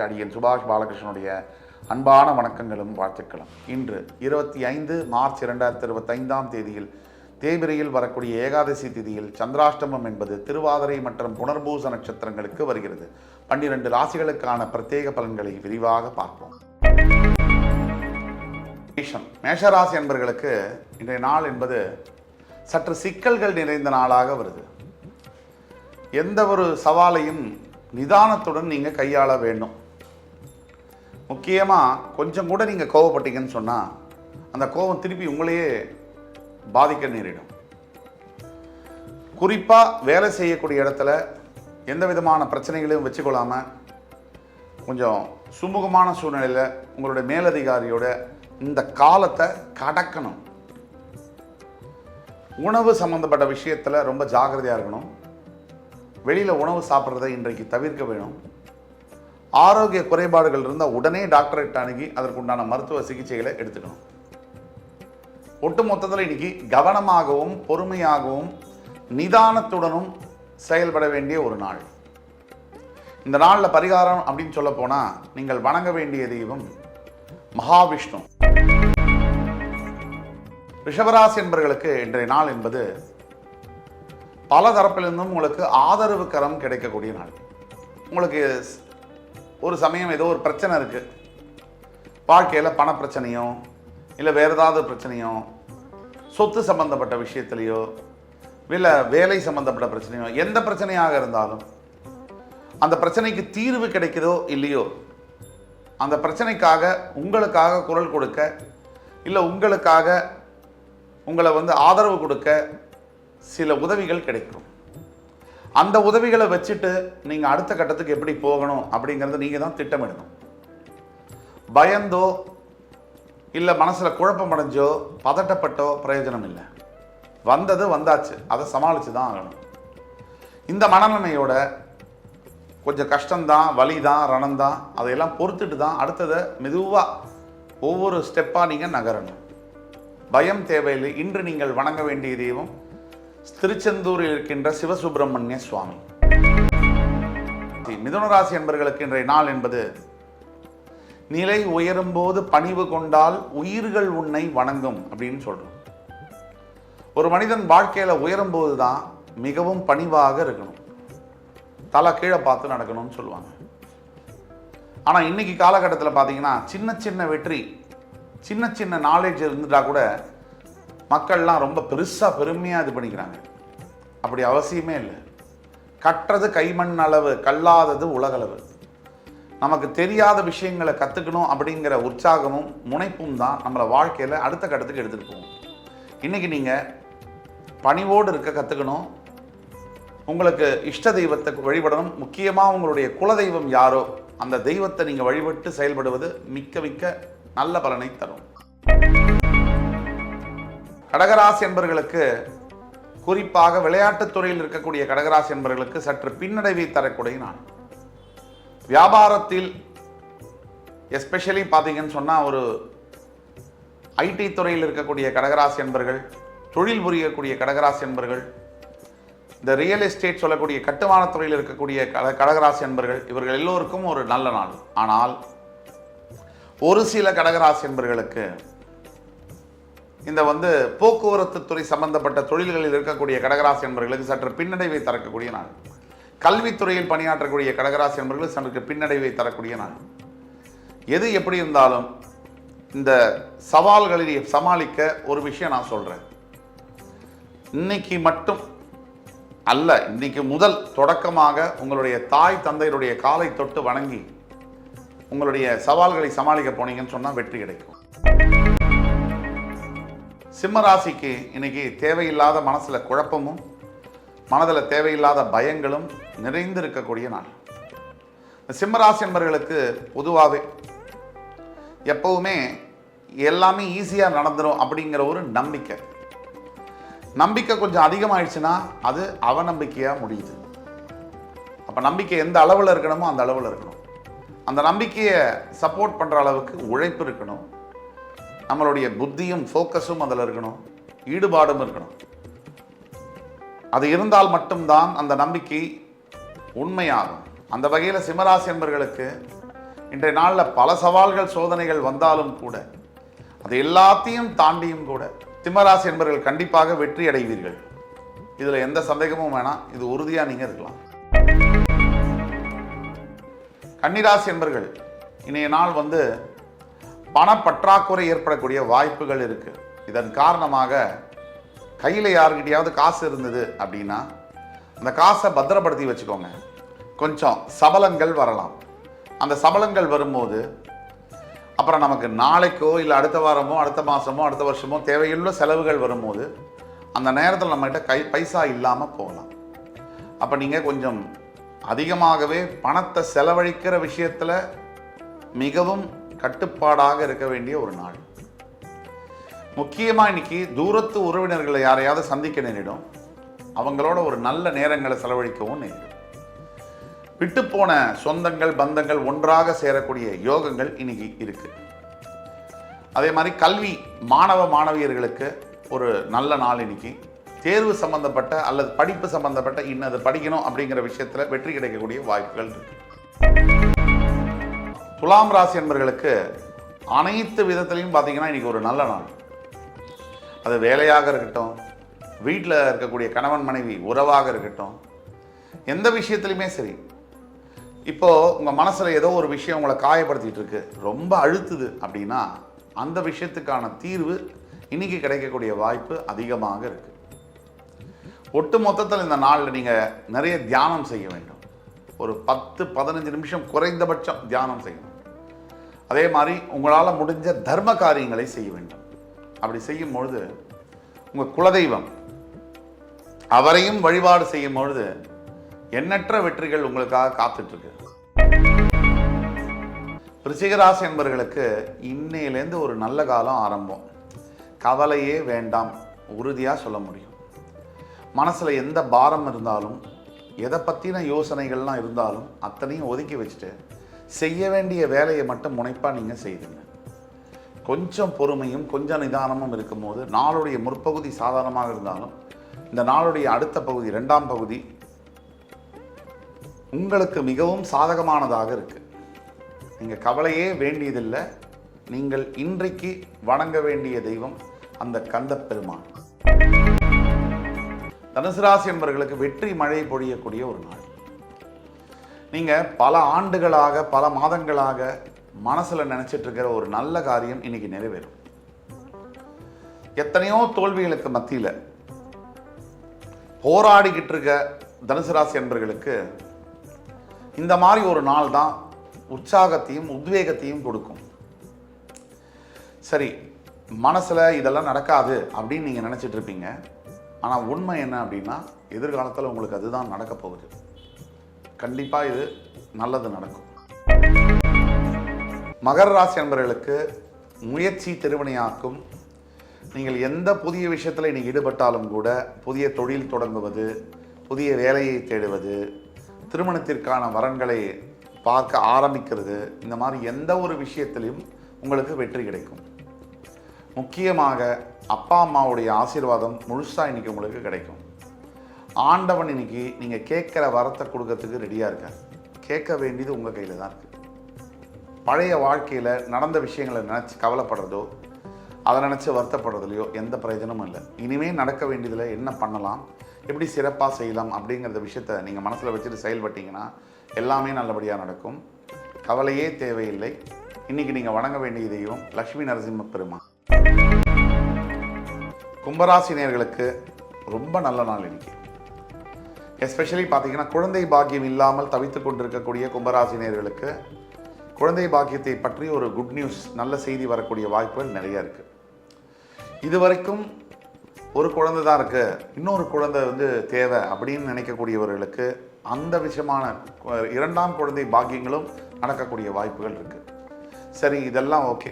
அடியன் சுபாஷ் பாலகிருஷ்ணனுடைய அன்பான வணக்கங்களும் வாழ்த்துக்களும். இன்று 25 மார்ச் 2025 தேதியில் தேய்பிரையில் வரக்கூடிய ஏகாதசி திதியில் சந்திராஷ்டமம் என்பது திருவாதிரை மற்றும் புனர்பூச நட்சத்திரங்களுக்கு வருகிறது. 12 ராசிகளுக்கான பிரத்யேக பலன்களை விரிவாக பார்ப்போம். மேஷராசி என்பவர்களுக்கு இன்றைய நாள் என்பது சற்று சிக்கல்கள் நிறைந்த நாளாக வருது. எந்த ஒரு சவாலையும் நிதானத்துடன் நீங்கள் கையாள வேண்டும். முக்கியமாக கொஞ்சம் கூட நீங்கள் கோவப்பட்டீங்கன்னு சொன்னால் அந்த கோபம் திருப்பி உங்களையே பாதிக்க நேரிடும். குறிப்பாக வேலை செய்யக்கூடிய இடத்துல எந்த விதமான பிரச்சனைகளையும் வச்சுக்கொள்ளாமல் கொஞ்சம் சுமூகமான சூழ்நிலையில் உங்களுடைய மேலதிகாரியோட இந்த காலத்தை கடக்கணும். உணவு சம்மந்தப்பட்ட விஷயத்தில் ரொம்ப ஜாக்கிரதையாக இருக்கணும். வெளியில் உணவு சாப்பிட்றதை இன்றைக்கு தவிர்க்க வேணும். ஆரோக்கிய குறைபாடுகள் இருந்தால் உடனே டாக்டர்கிட்ட அணுகி அதற்குண்டான மருத்துவ சிகிச்சைகளை எடுத்துக்கணும். ஒட்டு மொத்தத்தில் இன்னைக்கு கவனமாகவும் பொறுமையாகவும் நிதானத்துடனும் செயல்பட வேண்டிய ஒரு நாள். இந்த நாளில் பரிகாரம் அப்படின்னு சொல்ல போனால் நீங்கள் வணங்க வேண்டிய தெய்வம் மகாவிஷ்ணு. ரிஷபராசி என்பவர்களுக்கு இன்றைய நாள் என்பது பல தரப்பிலிருந்தும் உங்களுக்கு ஆதரவு கரம் கிடைக்கக்கூடிய நாள். உங்களுக்கு ஒரு சமயம் ஏதோ ஒரு பிரச்சனை இருக்குது, வாழ்க்கையில் பண பிரச்சனையோ இல்லை வேறு ஏதாவது பிரச்சனையோ, சொத்து சம்பந்தப்பட்ட விஷயத்துலையோ இல்லை வேலை சம்பந்தப்பட்ட பிரச்சனையோ, எந்த பிரச்சனையாக இருந்தாலும் அந்த பிரச்சனைக்கு தீர்வு கிடைக்குதோ இல்லையோ, அந்த பிரச்சனைக்காக உங்களுக்காக குரல் கொடுக்க இல்லை உங்களுக்காக உங்களை ஆதரவு கொடுக்க சில உதவிகள் கிடைக்கும். அந்த உதவிகளை வச்சுட்டு நீங்கள் அடுத்த கட்டத்துக்கு எப்படி போகணும் அப்படிங்கிறத நீங்கள் தான் திட்டமிடணும். பயந்தோ இல்லை மனசில் குழப்பம் அடைஞ்சோ பதட்டப்பட்டோ பிரயோஜனம் இல்லை. வந்தது வந்தாச்சு, அதை சமாளித்து தான் ஆகணும். இந்த மனநிலைமையோட கொஞ்சம் கஷ்டம்தான், வலி தான், ரணம்தான், அதையெல்லாம் பொறுத்துட்டு தான் அடுத்ததை மெதுவாக ஒவ்வொரு ஸ்டெப்பாக நீங்கள் நகரணும். பயம் தேவையில்லை. இன்று நீங்கள் வணங்க வேண்டிய தெய்வம் திருச்செந்தூரில் இருக்கின்ற சிவசுப்பிரமணிய சுவாமி. மிதுனராசி என்பவர்களுக்கு இன்றைய நாள் என்பது நிலை உயரும் போது பணிவு கொண்டால் உயிர்கள் உன்னை வணங்கும் அப்படின்னு சொல்றோம். ஒரு மனிதன் வாழ்க்கையில உயரும் போது தான் மிகவும் பணிவாக இருக்கணும், தலை கீழே பார்த்து நடக்கணும்னு சொல்லுவாங்க. ஆனா இன்னைக்கு காலகட்டத்தில் பார்த்தீங்கன்னா சின்ன சின்ன வெற்றி, சின்ன சின்ன நாலேஜ் இருந்துட்டா கூட மக்கள்லாம் ரொம்ப பெருமையாக இது பண்ணிக்கிறாங்க. அப்படி அவசியமே இல்லை. கற்றது கைமண் அளவு, கல்லாதது உலகளவு. நமக்கு தெரியாத விஷயங்களை கற்றுக்கணும் அப்படிங்கிற உற்சாகமும் முனைப்பும் தான் நம்மளை வாழ்க்கையில் அடுத்த கட்டத்துக்கு எடுத்துகிட்டு போகும். இன்றைக்கி நீங்கள் பணிவோடு இருக்க கற்றுக்கணும். உங்களுக்கு இஷ்ட தெய்வத்தை வழிபடணும். முக்கியமாக உங்களுடைய குலதெய்வம் யாரோ அந்த தெய்வத்தை நீங்கள் வழிபட்டு செயல்படுவது மிக்க நல்ல பலனை தரும். கடகராசி என்பவர்களுக்கு, குறிப்பாக விளையாட்டுத் துறையில் இருக்கக்கூடிய கடகராசி என்பவர்களுக்கு சற்று பின்னடைவை தரக்கூடிய நாள். வியாபாரத்தில் எஸ்பெஷலி பார்த்தீங்கன்னு சொன்னால் ஒரு ஐடி துறையில் இருக்கக்கூடிய கடகராசி என்பவர்கள், தொழில் புரியக்கூடிய கடகராசி என்பவர்கள், இந்த ரியல் எஸ்டேட் சொல்லக்கூடிய கட்டுமான துறையில் இருக்கக்கூடிய கடகராசி என்பவர்கள், இவர்கள் எல்லோருக்கும் ஒரு நல்ல நாள். ஆனால் ஒரு சில கடகராசி என்பவர்களுக்கு இந்த போக்குவரத்து துறை சம்பந்தப்பட்ட தொழில்களில் இருக்கக்கூடிய கடகராசி என்பவர்களுக்கு சற்று பின்னடைவை தரக்கூடிய நாள். கல்வித்துறையில் பணியாற்றக்கூடிய கடகராசி என்பவர்களுக்கு சற்று பின்னடைவை தரக்கூடிய நாள். எது எப்படி இருந்தாலும் இந்த சவால்களை சமாளிக்க ஒரு விஷயம் நான் சொல்றேன். இன்னைக்கு மட்டும் அல்ல, இன்னைக்கு முதல் தொடக்கமாக உங்களுடைய தாய் தந்தையருடைய காலை தொட்டு வணங்கி உங்களுடைய சவால்களை சமாளிக்க போனீங்கன்னு சொன்னால் வெற்றி கிடைக்கும். சிம்மராசிக்கு இன்னைக்கு தேவையில்லாத மனசில் குழப்பமும் மனதில் தேவையில்லாத பயங்களும் நிறைந்து இருக்கக்கூடிய நாள். சிம்மராசி என்பவர்களுக்கு பொதுவாகவே எப்பவுமே எல்லாமே ஈஸியாக நடந்துடும் அப்படிங்கிற ஒரு நம்பிக்கை கொஞ்சம் அதிகமாகிடுச்சுன்னா அது அவநம்பிக்கையாக முடியுது. அப்போ நம்பிக்கை எந்த அளவில் இருக்கணுமோ அந்த அளவில் இருக்கணும். அந்த நம்பிக்கையை சப்போர்ட் பண்ணுற அளவுக்கு உழைப்பு இருக்கணும். நம்மளுடைய புத்தியும் ஃபோக்கஸும் அதில் இருக்கணும், ஈடுபாடும் இருக்கணும். அது இருந்தால் மட்டும்தான் அந்த நம்பிக்கை உண்மையாகும். அந்த வகையில் சிம்மராசி என்பவர்களுக்கு இன்றைய நாளில் பல சவால்கள் சோதனைகள் வந்தாலும் கூட அது எல்லாத்தையும் தாண்டியும் கூட சிம்மராசி என்பவர்கள் கண்டிப்பாக வெற்றி அடைவீர்கள். இதில் எந்த சந்தேகமும் வேணாம், இது உறுதியாக நீங்கள் இருக்கலாம். கன்னிராசி என்பவர்கள் இன்றைய நாள் பணப்பற்றாக்குறை ஏற்படக்கூடிய வாய்ப்புகள் இருக்கு. இதன் காரணமாக கையில் யாருக்கிட்டையாவது காசு இருந்தது அப்படின்னா அந்த காசை பத்திரப்படுத்தி வச்சுக்கோங்க. கொஞ்சம் சபலங்கள் வரலாம். அந்த சபலங்கள் வரும்போது அப்புறம் நமக்கு நாளைக்கோ இல்லை அடுத்த வாரமோ அடுத்த மாதமோ அடுத்த வருஷமோ தேவையுள்ள செலவுகள் வரும்போது அந்த நேரத்தில் நம்மகிட்ட பைசா இல்லாமல் போகலாம். அப்போ நீங்கள் கொஞ்சம் அதிகமாகவே பணத்தை செலவழிக்கிற விஷயத்தில் மிகவும் கட்டுப்பாடாக இருக்க வேண்டிய ஒரு நாள். முக்கியமாக இன்னைக்கு தூரத்து உறவினர்களை யாரையாவது சந்திக்க நேரிடும். அவங்களோட ஒரு நல்ல நேரங்களை செலவழிக்கவும் நேரிடும். விட்டுப்போன சொந்தங்கள் பந்தங்கள் ஒன்றாக சேரக்கூடிய யோகங்கள் இன்னைக்கு இருக்கு. அதே மாதிரி கல்வி மாணவ மாணவியர்களுக்கு ஒரு நல்ல நாள். இன்னைக்கு தேர்வு சம்பந்தப்பட்ட அல்லது படிப்பு சம்பந்தப்பட்ட இன்னது படிக்கணும் அப்படிங்கிற விஷயத்தில் வெற்றி கிடைக்கக்கூடிய வாய்ப்புகள் இருக்கு. துலாம் ராசி என்பவர்களுக்கு அனைத்து விதத்திலையும் பார்த்தீங்கன்னா இன்னைக்கு ஒரு நல்ல நாள். அது வேலையாக இருக்கட்டும், வீட்டில் இருக்கக்கூடிய கணவன் மனைவி உறவாக இருக்கட்டும், எந்த விஷயத்துலையுமே சரி. இப்போது உங்கள் மனசில் ஏதோ ஒரு விஷயம் உங்களை காயப்படுத்திட்டு இருக்கு, ரொம்ப அழுத்துது அப்படின்னா அந்த விஷயத்துக்கான தீர்வு இன்னைக்கு கிடைக்கக்கூடிய வாய்ப்பு அதிகமாக இருக்கு. ஒட்டு மொத்தத்தில் இந்த நாளில் நீங்கள் நிறைய தியானம் செய்ய வேண்டும். ஒரு 10-15 நிமிஷம் குறைந்தபட்சம் தியானம் செய்யணும். அதே மாதிரி உங்களால் முடிஞ்ச தர்ம காரியங்களை செய்ய வேண்டும். அப்படி செய்யும் பொழுது உங்கள் குலதெய்வம் அவரையும் வழிபாடு செய்யும் பொழுது எண்ணற்ற வெற்றிகள் உங்களுக்காக காத்துட்ருக்கு. விருச்சிகராசி என்பவர்களுக்கு இன்னையிலேருந்து ஒரு நல்ல காலம் ஆரம்பம். கவலையே வேண்டாம், உறுதியாக சொல்ல முடியும். மனசில் எந்த பாரம் இருந்தாலும் எதை பற்றின யோசனைகள்லாம் இருந்தாலும் அத்தனையும் ஒதுக்கி வச்சுட்டு செய்ய வேண்டிய வேலையை மட்டும் முனைப்பாக நீங்கள் செய்துங்க. கொஞ்சம் பொறுமையும் கொஞ்சம் நிதானமும் இருக்கும்போது நாளுடைய முற்பகுதி சாதாரணமாக இருந்தாலும் இந்த நாளுடைய அடுத்த பகுதி 2ஆம் பகுதி உங்களுக்கு மிகவும் சாதகமானதாக இருக்கு. நீங்கள் கவலையே வேண்டியதில்லை. நீங்கள் இன்றைக்கு வணங்க வேண்டிய தெய்வம் அந்த கந்த பெருமான். தனுசு ராசி என்பவர்களுக்கு வெற்றி மழை பொழியக்கூடிய ஒரு நாள். நீங்கள் பல ஆண்டுகளாக பல மாதங்களாக மனசில் நினச்சிட்டு இருக்கிற ஒரு நல்ல காரியம் இன்னைக்கு நிறைவேறும். எத்தனையோ தோல்விகளுக்கு மத்தியில் போராடிக்கிட்டு இருக்க தனுசு ராசி என்பவர்களுக்கு இந்த மாதிரி ஒரு நாள் தான் உற்சாகத்தையும் உத்வேகத்தையும் கொடுக்கும். சரி, மனசில் இதெல்லாம் நடக்காது அப்படின்னு நீங்கள் நினச்சிட்டு இருப்பீங்க. ஆனால் உண்மை என்ன அப்படின்னா எதிர்காலத்தில் உங்களுக்கு அதுதான் நடக்க போகுது. கண்டிப்பாக இது நல்லது நடக்கும். மகர ராசி என்பவர்களுக்கு முயற்சி திருவினையாக்கும். நீங்கள் எந்த புதிய விஷயத்தில் இன்னைக்கு ஈடுபட்டாலும் கூட புதிய தொழில் தொடங்குவது, புதிய வேலையை தேடுவது, திருமணத்திற்கான வரன்களை பார்க்க ஆரம்பிக்கிறது, இந்த மாதிரி எந்த ஒரு விஷயத்திலையும் உங்களுக்கு வெற்றி கிடைக்கும். முக்கியமாக அப்பா அம்மாவுடைய ஆசீர்வாதம் முழுசாக இன்னைக்கு உங்களுக்கு கிடைக்கும். ஆண்டவன் இன்னைக்கு நீங்கள் கேட்குற வரத்தை கொடுக்கறதுக்கு ரெடியாக இருக்கார். கேட்க வேண்டியது உங்கள் கையில் தான் இருக்குது. பழைய வாழ்க்கையில் நடந்த விஷயங்களை நினச்சி கவலைப்படுறதோ அதை நினச்சி வருத்தப்படுறதுலையோ எந்த பிரயோஜனமும் இல்லை. இனிமேல் நடக்க வேண்டியதில் என்ன பண்ணலாம், எப்படி சிறப்பாக செய்யலாம் அப்படிங்கிறத விஷயத்தை நீங்கள் மனசில் வச்சுட்டு செயல்பட்டீங்கன்னா எல்லாமே நல்லபடியாக நடக்கும். கவலையே தேவையில்லை. இன்றைக்கி நீங்கள் வணங்க வேண்டிய தெய்வம் லக்ஷ்மி நரசிம்ம பெருமான். கும்பராசி நேயர்களுக்கு ரொம்ப நல்ல நாள் இன்னைக்கு. எஸ்பெஷலி பார்த்தீங்கன்னா குழந்தை பாக்கியம் இல்லாமல் தவித்து கொண்டிருக்கக்கூடிய கும்பராசி நேயர்களுக்கு குழந்தை பாக்கியத்தை பற்றி ஒரு குட் நியூஸ், நல்ல செய்தி வரக்கூடிய வாய்ப்புகள் நிறைய இருக்குது. இதுவரைக்கும் ஒரு குழந்தை தான் இருக்குது, இன்னொரு குழந்தை தேவை அப்படின்னு நினைக்கக்கூடியவர்களுக்கு அந்த விஷயமான 2ஆம் குழந்தை பாக்கியங்களும் நடக்கக்கூடிய வாய்ப்புகள் இருக்குது. சரி, இதெல்லாம் ஓகே.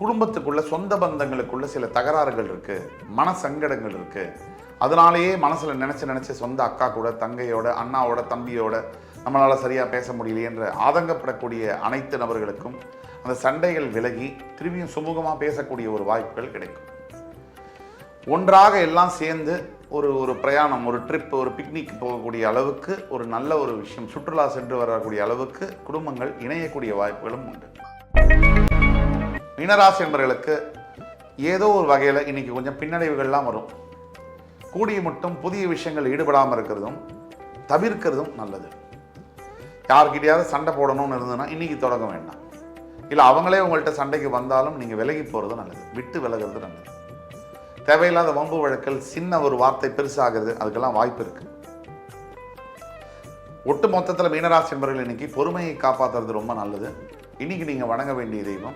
குடும்பத்துக்குள்ள சொந்த பந்தங்களுக்குள்ள சில தகராறுகள் இருக்குது, மன சங்கடங்கள் இருக்குது. அதனாலேயே மனசில் நினச்சி சொந்த அக்கா கூட, தங்கையோட, அண்ணாவோட, தம்பியோட நம்மளால் சரியாக பேச முடியலையே என்ற ஆதங்கப்படக்கூடிய அனைத்து நபர்களுக்கும் அந்த சண்டைகள் விலகி திரும்பியும் சுமூகமாக பேசக்கூடிய ஒரு வாய்ப்புகள் கிடைக்கும். ஒன்றாக எல்லாம் சேர்ந்து ஒரு ஒரு பிரயாணம், ஒரு ட்ரிப், ஒரு பிக்னிக் போகக்கூடிய அளவுக்கு ஒரு நல்ல ஒரு விஷயம், சுற்றுலா சென்று வரக்கூடிய அளவுக்கு குடும்பங்கள் இணையக்கூடிய வாய்ப்புகளும் உண்டு. மீனராசி என்பவர்களுக்கு ஏதோ ஒரு வகையில் இன்னைக்கு கொஞ்சம் பின்னடைவுகள்லாம் வரும். கூடிய மட்டும் புதிய விஷயங்கள் ஈடுபடாமல் இருக்கிறதும் தவிர்க்கிறதும் நல்லது. யார்கிட்டயாவது சண்டை போடணும்னு இருந்ததுன்னா இன்னைக்கு தொடங்க வேண்டாம். இல்லை அவங்களே உங்கள்கிட்ட சண்டைக்கு வந்தாலும் நீங்கள் விலகி போகிறது நல்லது, விட்டு விலகிறது நல்லது. தேவையில்லாத வம்பு வழக்கல், சின்ன ஒரு வார்த்தை பெருசாகிறது, அதுக்கெல்லாம் வாய்ப்பு இருக்கு. ஒட்டு மொத்தத்தில் மீனராசி என்பவர்கள் இன்னைக்கு பொறுமையை காப்பாற்றுறது ரொம்ப நல்லது. இன்னைக்கு நீங்கள் வணங்க வேண்டிய தெய்வம்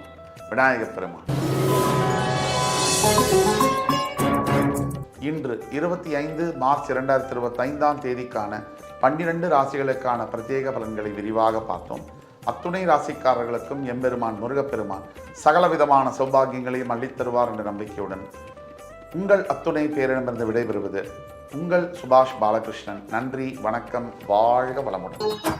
விநாயகப் பெருமான். இன்று 25 மார்ச் 2025 தேதிக்கான 12 ராசிகளுக்கான பிரத்யேக பலன்களை விரிவாக பார்த்தோம். அத்துணை ராசிக்காரர்களுக்கும் எம்பெருமான் முருகப்பெருமான் சகலவிதமான சௌபாகியங்களையும் அள்ளித்தருவார் என்ற நம்பிக்கையுடன் உங்கள் அத்துணை பேரிடமிருந்து விடைபெறுவது உங்கள் சுபாஷ் பாலகிருஷ்ணன். நன்றி, வணக்கம், வாழ்க வளமுடன்.